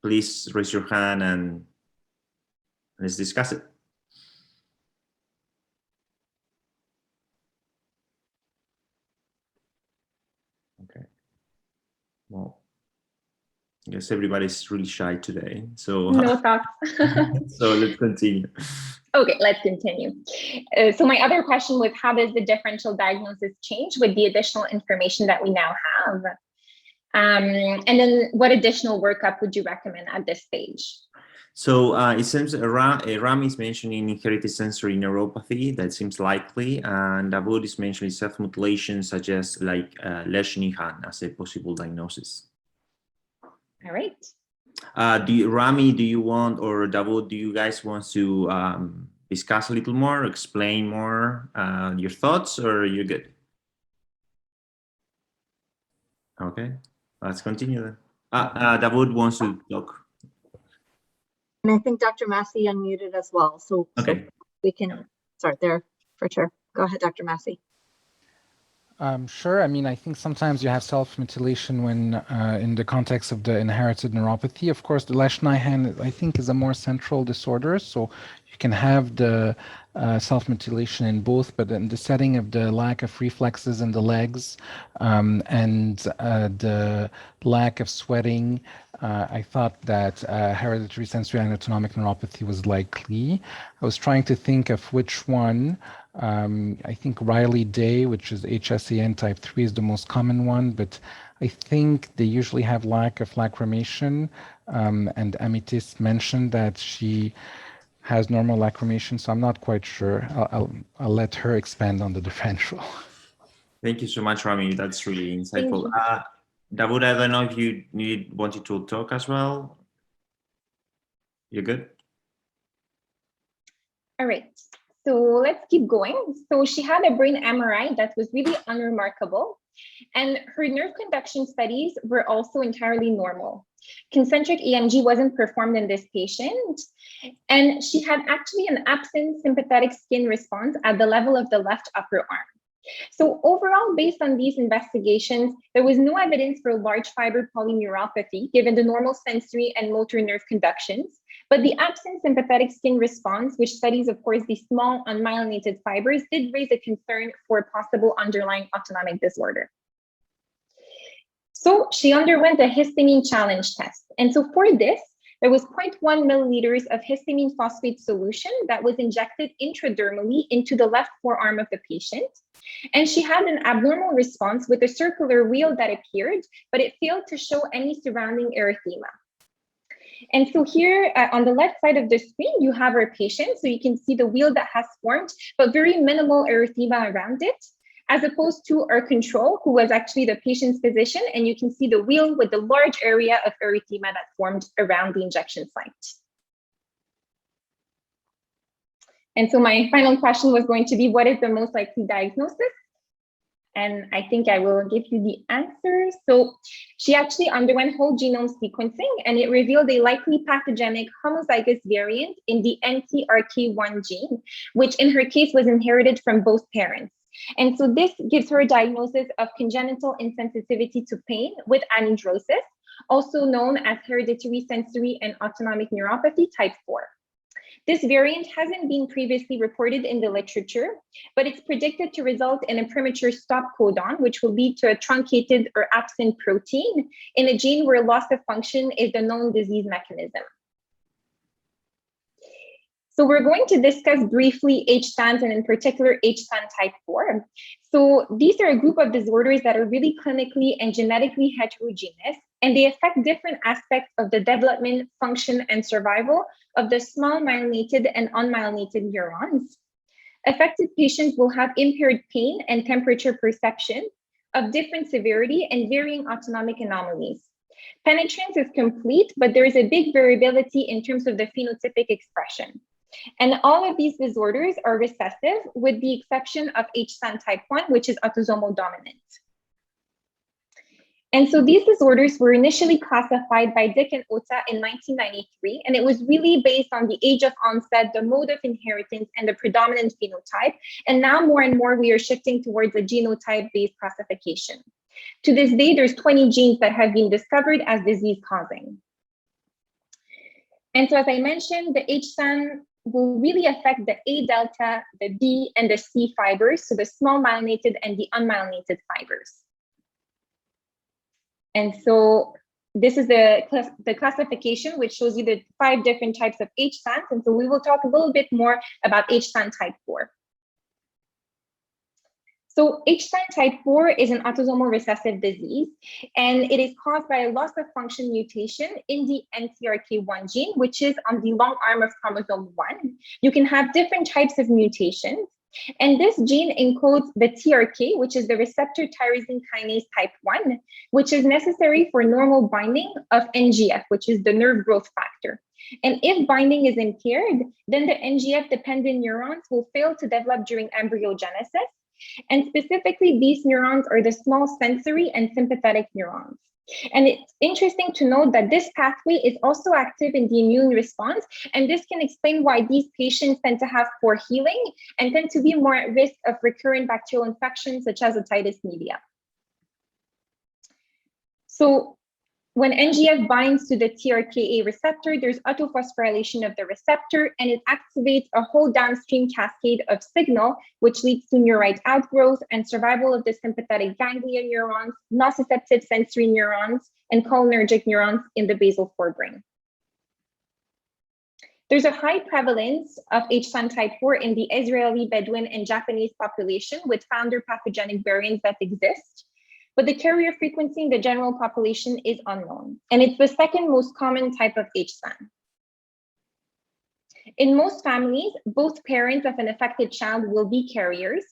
Please raise your hand and let's discuss it. Okay. Well, I guess everybody's really shy today, so No thoughts. so let's continue. Okay, let's continue. So my other question was, how does the differential diagnosis change with the additional information that we now have? And then what additional workup would you recommend at this stage? So it seems Ram is mentioning inherited sensory neuropathy. That seems likely. And Davud is mentioning self-mutilation, such as like Leishman as a possible diagnosis. All right. Rami, do you want, or Davud, do you guys want to discuss a little more, explain more your thoughts, or you're good? Okay, let's continue then. Davud wants to talk. And I think Dr. Massey unmuted as well. So we can start there for sure. Go ahead, Dr. Massey. Sure. I mean, I think sometimes you have self-mutilation when in the context of the inherited neuropathy. Of course, the Leishman, I think, is a more central disorder. So you can have the self-mutilation in both, but in the setting of the lack of reflexes in the legs and the lack of sweating, I thought that hereditary sensory and autonomic neuropathy was likely. I was trying to think of which one. I think Riley-Day, which is HSAN type 3, is the most common one, but I think they usually have lack of lacrimation. And Amethyst mentioned that she has normal lacrimation, so I'm not quite sure. I'll let her expand on the differential. Thank you so much, Rami. That's really insightful. Davud, I don't know if you wanted to talk as well. You're good? All right. So let's keep going. So she had a brain MRI that was really unremarkable, and her nerve conduction studies were also entirely normal. Concentric EMG wasn't performed in this patient, and she had actually an absent sympathetic skin response at the level of the left upper arm. So overall, based on these investigations, there was no evidence for large fiber polyneuropathy given the normal sensory and motor nerve conductions, but the absent sympathetic skin response, which studies, of course, the small unmyelinated fibers, did raise a concern for possible underlying autonomic disorder. So she underwent a histamine challenge test. And so for this, there was 0.1 milliliters of histamine phosphate solution that was injected intradermally into the left forearm of the patient. And she had an abnormal response with a circular wheal that appeared, but it failed to show any surrounding erythema. And so here on the left side of the screen, you have our patient. So you can see the wheal that has formed, but very minimal erythema around it, as opposed to our control, who was actually the patient's physician. And you can see the wheal with the large area of erythema that formed around the injection site. And so my final question was going to be, what is the most likely diagnosis? And I think I will give you the answer. So she actually underwent whole genome sequencing, and it revealed a likely pathogenic homozygous variant in the NTRK1 gene, which in her case was inherited from both parents. And so this gives her a diagnosis of congenital insensitivity to pain with anhidrosis, also known as hereditary sensory and autonomic neuropathy type 4. This variant hasn't been previously reported in the literature, but it's predicted to result in a premature stop codon, which will lead to a truncated or absent protein in a gene where loss of function is the known disease mechanism. So we're going to discuss briefly HSANs, and in particular HSAN type 4. So these are a group of disorders that are really clinically and genetically heterogeneous, and they affect different aspects of the development, function, and survival of the small myelinated and unmyelinated neurons. Affected patients will have impaired pain and temperature perception of different severity and varying autonomic anomalies. Penetrance is complete, but there is a big variability in terms of the phenotypic expression. And all of these disorders are recessive, with the exception of HSAN type 1, which is autosomal dominant. And so these disorders were initially classified by Dick and Ota in 1993, and it was really based on the age of onset, the mode of inheritance, and the predominant phenotype. And now more and more, we are shifting towards a genotype-based classification. To this day, there's 20 genes that have been discovered as disease-causing. And so as I mentioned, the HSAN will really affect the A delta, the B, and the C fibers, so the small myelinated and the unmyelinated fibers. And so this is the classification, which shows you the 5 different types of HSANs. And so we will talk a little bit more about HSAN type 4. So HSAN type 4 is an autosomal recessive disease, and it is caused by a loss of function mutation in the NTRK1 gene, which is on the long arm of chromosome 1. You can have different types of mutations. And this gene encodes the TRK, which is the receptor tyrosine kinase type 1, which is necessary for normal binding of NGF, which is the nerve growth factor. And if binding is impaired, then the NGF-dependent neurons will fail to develop during embryogenesis. And specifically, these neurons are the small sensory and sympathetic neurons. And it's interesting to note that this pathway is also active in the immune response, and this can explain why these patients tend to have poor healing and tend to be more at risk of recurrent bacterial infections such as otitis media. So when NGF binds to the TRKA receptor, there's autophosphorylation of the receptor, and it activates a whole downstream cascade of signal, which leads to neurite outgrowth and survival of the sympathetic ganglia neurons, nociceptive sensory neurons, and cholinergic neurons in the basal forebrain. There's a high prevalence of HSAN type 4 in the Israeli, Bedouin, and Japanese population with founder pathogenic variants that exist. But the carrier frequency in the general population is unknown, and it's the second most common type of HSAN. In most families, both parents of an affected child will be carriers,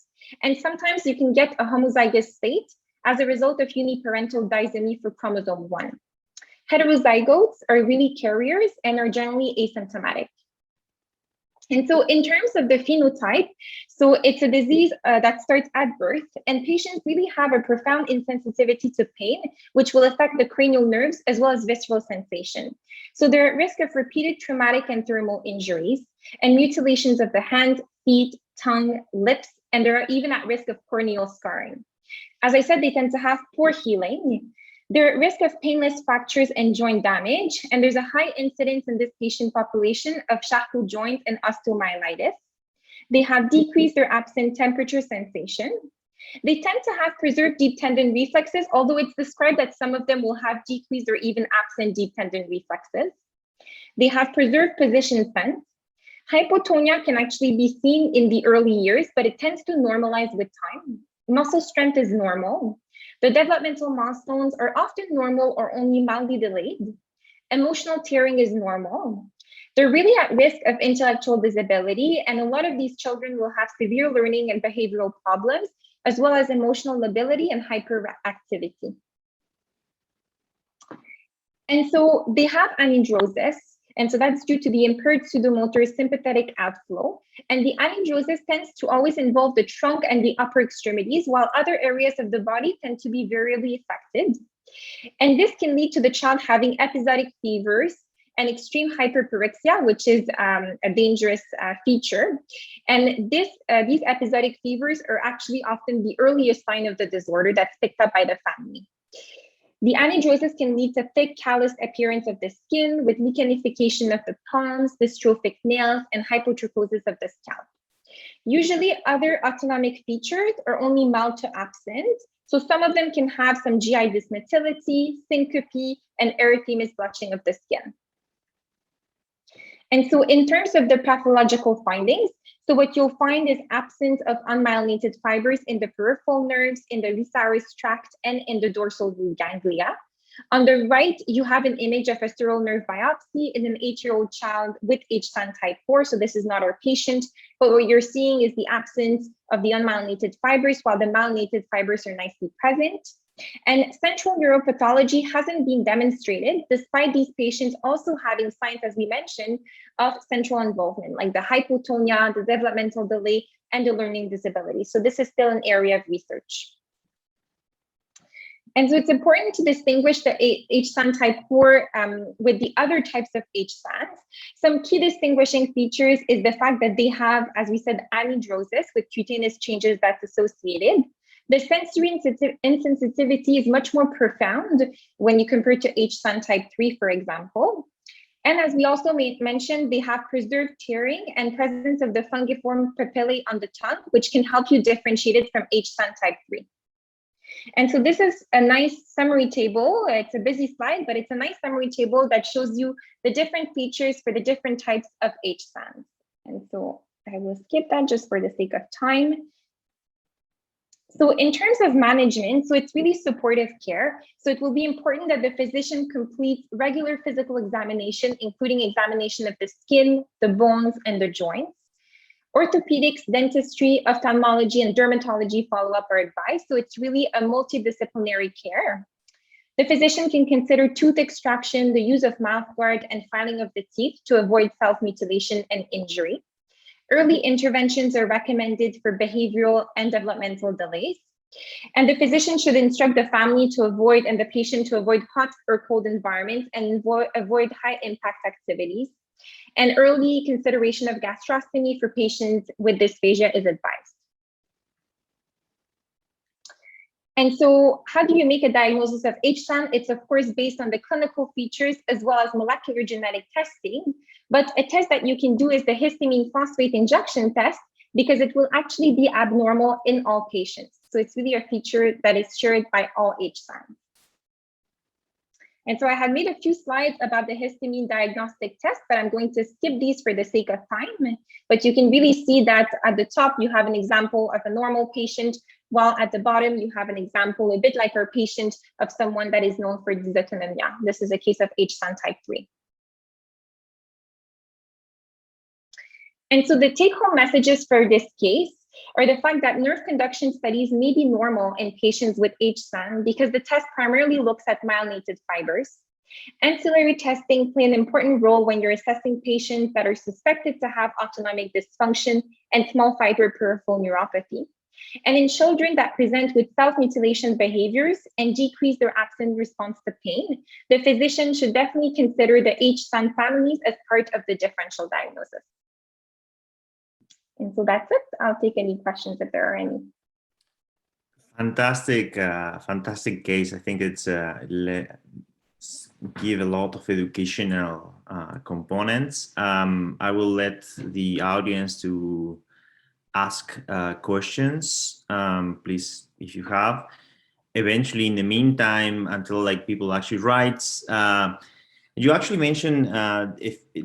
and sometimes you can get a homozygous state as a result of uniparental disomy for chromosome 1. Heterozygotes are really carriers and are generally asymptomatic. And so in terms of the phenotype, so it's a disease that starts at birth, and patients really have a profound insensitivity to pain, which will affect the cranial nerves as well as visceral sensation. So they're at risk of repeated traumatic and thermal injuries and mutilations of the hand, feet, tongue, lips, and they're even at risk of corneal scarring. As I said, they tend to have poor healing. They're at risk of painless fractures and joint damage, and there's a high incidence in this patient population of Charcot joint and osteomyelitis. They have decreased or absent temperature sensation. They tend to have preserved deep tendon reflexes, although it's described that some of them will have decreased or even absent deep tendon reflexes. They have preserved position sense. Hypotonia can actually be seen in the early years, but it tends to normalize with time. Muscle strength is normal. The developmental milestones are often normal or only mildly delayed. Emotional tearing is normal. They're really at risk of intellectual disability, and a lot of these children will have severe learning and behavioral problems, as well as emotional lability and hyperactivity. And so they have anhidrosis, and so that's due to the impaired pseudomotor sympathetic outflow. And the anhidrosis tends to always involve the trunk and the upper extremities, while other areas of the body tend to be variably affected. And this can lead to the child having episodic fevers and extreme hyperpyrexia, which is a dangerous feature. And these episodic fevers are actually often the earliest sign of the disorder that's picked up by the family. The anhidrosis can lead to thick, callous appearance of the skin with lichenification of the palms, dystrophic nails, and hypotrichosis of the scalp. Usually, other autonomic features are only mild to absent. So some of them can have some GI dysmotility, syncope, and erythematous blotching of the skin. And so in terms of the pathological findings, so what you'll find is absence of unmyelinated fibers in the peripheral nerves, in the Lysarus tract, and in the dorsal root ganglia. On the right, you have an image of a sterile nerve biopsy in an 8-year-old child with HSAN type 4. So this is not our patient, but what you're seeing is the absence of the unmyelinated fibers, while the myelinated fibers are nicely present. And central neuropathology hasn't been demonstrated, despite these patients also having signs, as we mentioned, of central involvement, like the hypotonia, the developmental delay, and the learning disability. So this is still an area of research. And so it's important to distinguish the HSAN type 4 with the other types of HSANs. Some key distinguishing features is the fact that they have, as we said, anhidrosis with cutaneous changes that's associated. The sensory insensitivity is much more profound when you compare to HSAN type 3, for example. And as we also mentioned, they have preserved tearing and presence of the fungiform papillae on the tongue, which can help you differentiate it from HSAN type 3. And so this is a nice summary table. It's a busy slide, but it's a nice summary table that shows you the different features for the different types of HSANs. And so I will skip that just for the sake of time. So in terms of management, so it's really supportive care. So it will be important that the physician completes regular physical examination, including examination of the skin, the bones, and the joints. Orthopedics, dentistry, ophthalmology, and dermatology follow-up are advised. So it's really a multidisciplinary care. The physician can consider tooth extraction, the use of mouthguard, and filing of the teeth to avoid self-mutilation and injury. Early interventions are recommended for behavioral and developmental delays. And the physician should instruct the family to avoid and the patient to avoid hot or cold environments and avoid high impact activities. And early consideration of gastrostomy for patients with dysphagia is advised. And so how do you make a diagnosis of HSAN? It's of course based on the clinical features as well as molecular genetic testing. But a test that you can do is the histamine phosphate injection test, because it will actually be abnormal in all patients. So it's really a feature that is shared by all HSANs. And so I had made a few slides about the histamine diagnostic test, but I'm going to skip these for the sake of time. But you can really see that at the top, you have an example of a normal patient, while at the bottom, you have an example, a bit like our patient, of someone that is known for dysautonomia. This is a case of HSAN type 3. And so the take-home messages for this case are the fact that nerve conduction studies may be normal in patients with HSAN because the test primarily looks at myelinated fibers. Ancillary testing play an important role when you're assessing patients that are suspected to have autonomic dysfunction and small fiber peripheral neuropathy. And in children that present with self-mutilation behaviors and decrease their absent response to pain, the physician should definitely consider the HSAN families as part of the differential diagnosis. And so that's it. I'll take any questions if there are any. Fantastic, fantastic case. I think it's give a lot of educational components. I will let the audience to ask questions, please, if you have. Eventually, in the meantime, until like people actually writes, you actually mentioned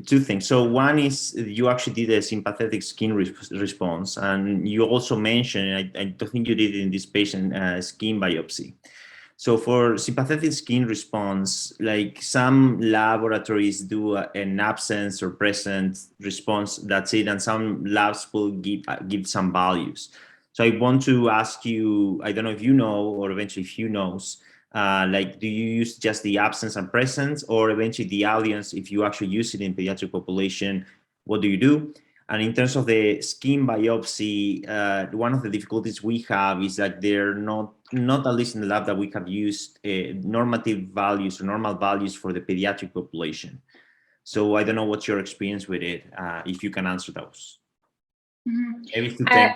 two things. So one is you actually did a sympathetic skin response, and you also mentioned, I don't think you did it in this patient, skin biopsy. So for sympathetic skin response, like some laboratories do an absence or present response, that's it, and some labs will give some values. So I want to ask you, I don't know if you know, or eventually if you knows, like, do you use just the absence and presence, or eventually the audience, if you actually use it in pediatric population, what do you do? And in terms of the skin biopsy, one of the difficulties we have is that they're not at least in the lab that we have used normative values or normal values for the pediatric population. So I don't know what's your experience with it, if you can answer those. Mm-hmm. Maybe to 10.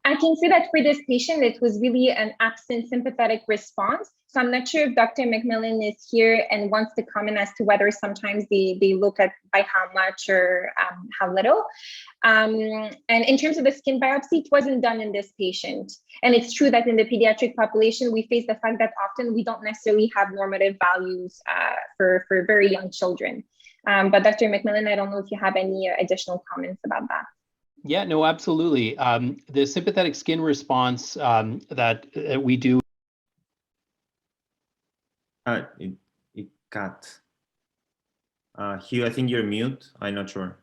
I can say that for this patient, it was really an absent sympathetic response. So I'm not sure if Dr. McMillan is here and wants to comment as to whether sometimes they look at by how much or how little. And in terms of the skin biopsy, it wasn't done in this patient. And it's true that in the pediatric population, we face the fact that often we don't necessarily have normative values for very young children. But Dr. McMillan, I don't know if you have any additional comments about that. Yeah, no, absolutely. The sympathetic skin response that we do. It cut. Hugh, I think you're mute. I'm not sure.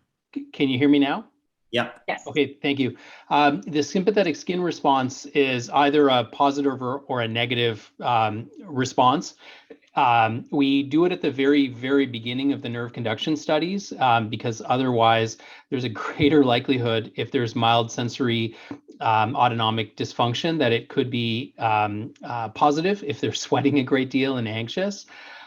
Can you hear me now? Yeah. Yes. Okay, thank you. The sympathetic skin response is either a positive or a negative response. We do it at the very, very beginning of the nerve conduction studies because otherwise there's a greater likelihood if there's mild sensory autonomic dysfunction that it could be positive if they're sweating a great deal and anxious.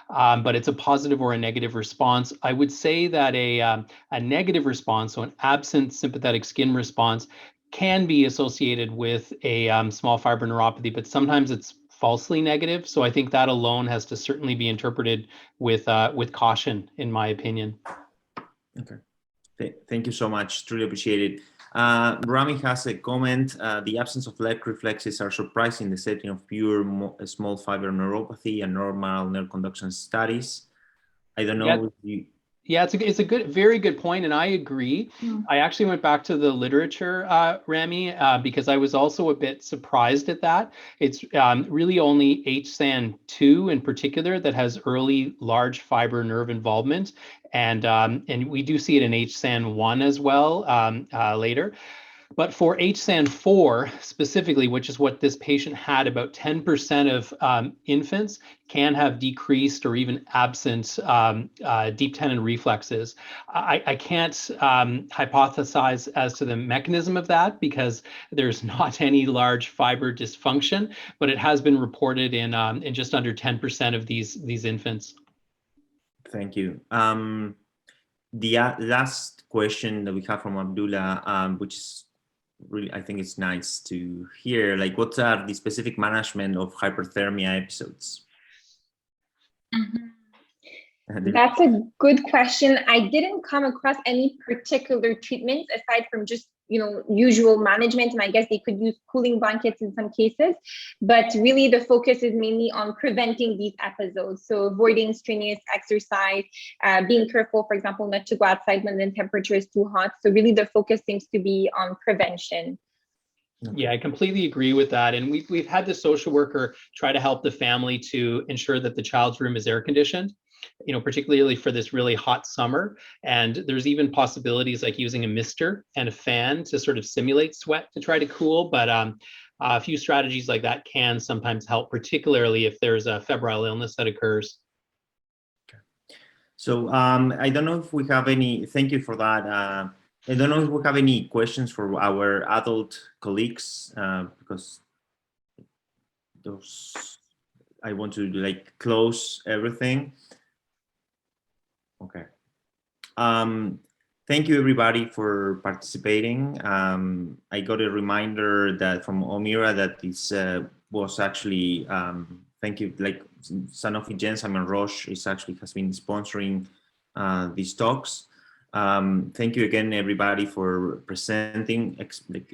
But it's a positive or a negative response. I would say that a negative response, so an absent sympathetic skin response, can be associated with a small fiber neuropathy, but sometimes it's falsely negative. So I think that alone has to certainly be interpreted with caution, in my opinion. Okay. Thank you so much. Truly appreciate it. Rami has a comment. The absence of leg reflexes are surprising in the setting of pure small fiber neuropathy and normal nerve conduction studies. I don't know if you... Yeah, it's a good, very good point, and I agree. I actually went back to the literature, Rami, because I was also a bit surprised at that. It's really only HSAN2 in particular that has early large fiber nerve involvement, and we do see it in HSAN1 as well later. But for HSAN4 specifically, which is what this patient had, about 10% of infants can have decreased or even absent deep tendon reflexes. I can't hypothesize as to the mechanism of that because there's not any large fiber dysfunction, but it has been reported in just under 10% of these infants. Thank you. The last question that we have from Abdullah, which is really, I think it's nice to hear, like, what are the specific management of hyperthermia episodes? That's a good question. I didn't come across any particular treatments aside from just, usual management, and I guess they could use cooling blankets in some cases, but really the focus is mainly on preventing these episodes. So avoiding strenuous exercise, being careful, for example, not to go outside when the temperature is too hot. So really the focus seems to be on prevention. Yeah, I completely agree with that. And we've had the social worker try to help the family to ensure that the child's room is air conditioned, particularly for this really hot summer. And there's even possibilities like using a mister and a fan to sort of simulate sweat to try to cool. But a few strategies like that can sometimes help, particularly if there's a febrile illness that occurs. So I don't know if we have any, thank you for that. I don't know if we have any questions for our adult colleagues, because those, I want to close everything. Okay. Thank you everybody for participating. I got a reminder that from Omira that this was actually, thank you, Sanofi Genzyme and Roche has been sponsoring these talks. Thank you again, everybody, for presenting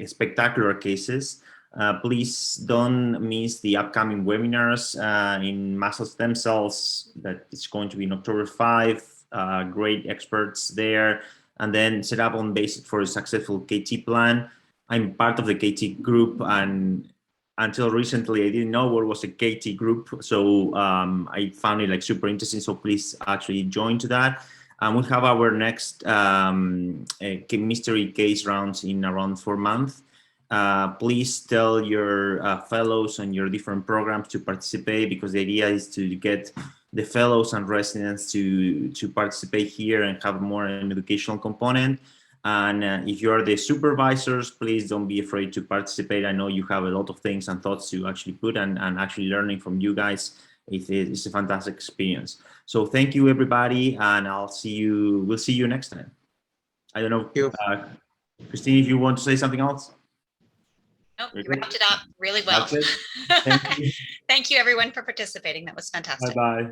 spectacular cases. Please don't miss the upcoming webinars in muscle stem cells that is going to be on October 5. Great experts there, and then set up on basic for a successful KT plan. I'm part of the KT group, and until recently I didn't know what was a KT group, so I found it super interesting. So please actually join to that. We'll have our next mystery case rounds in around 4 months. Please tell your fellows and your different programs to participate, because the idea is to get the fellows and residents to participate here and have more an educational component. And if you are the supervisors, please don't be afraid to participate. I know you have a lot of things and thoughts to actually put, and actually learning from you guys. It's a fantastic experience. So thank you everybody, and we'll see you next time. I don't know, Christine, if you want to say something else? Nope, you wrapped it up really well. That's it. Thank you. Thank you everyone for participating. That was fantastic. Bye-bye.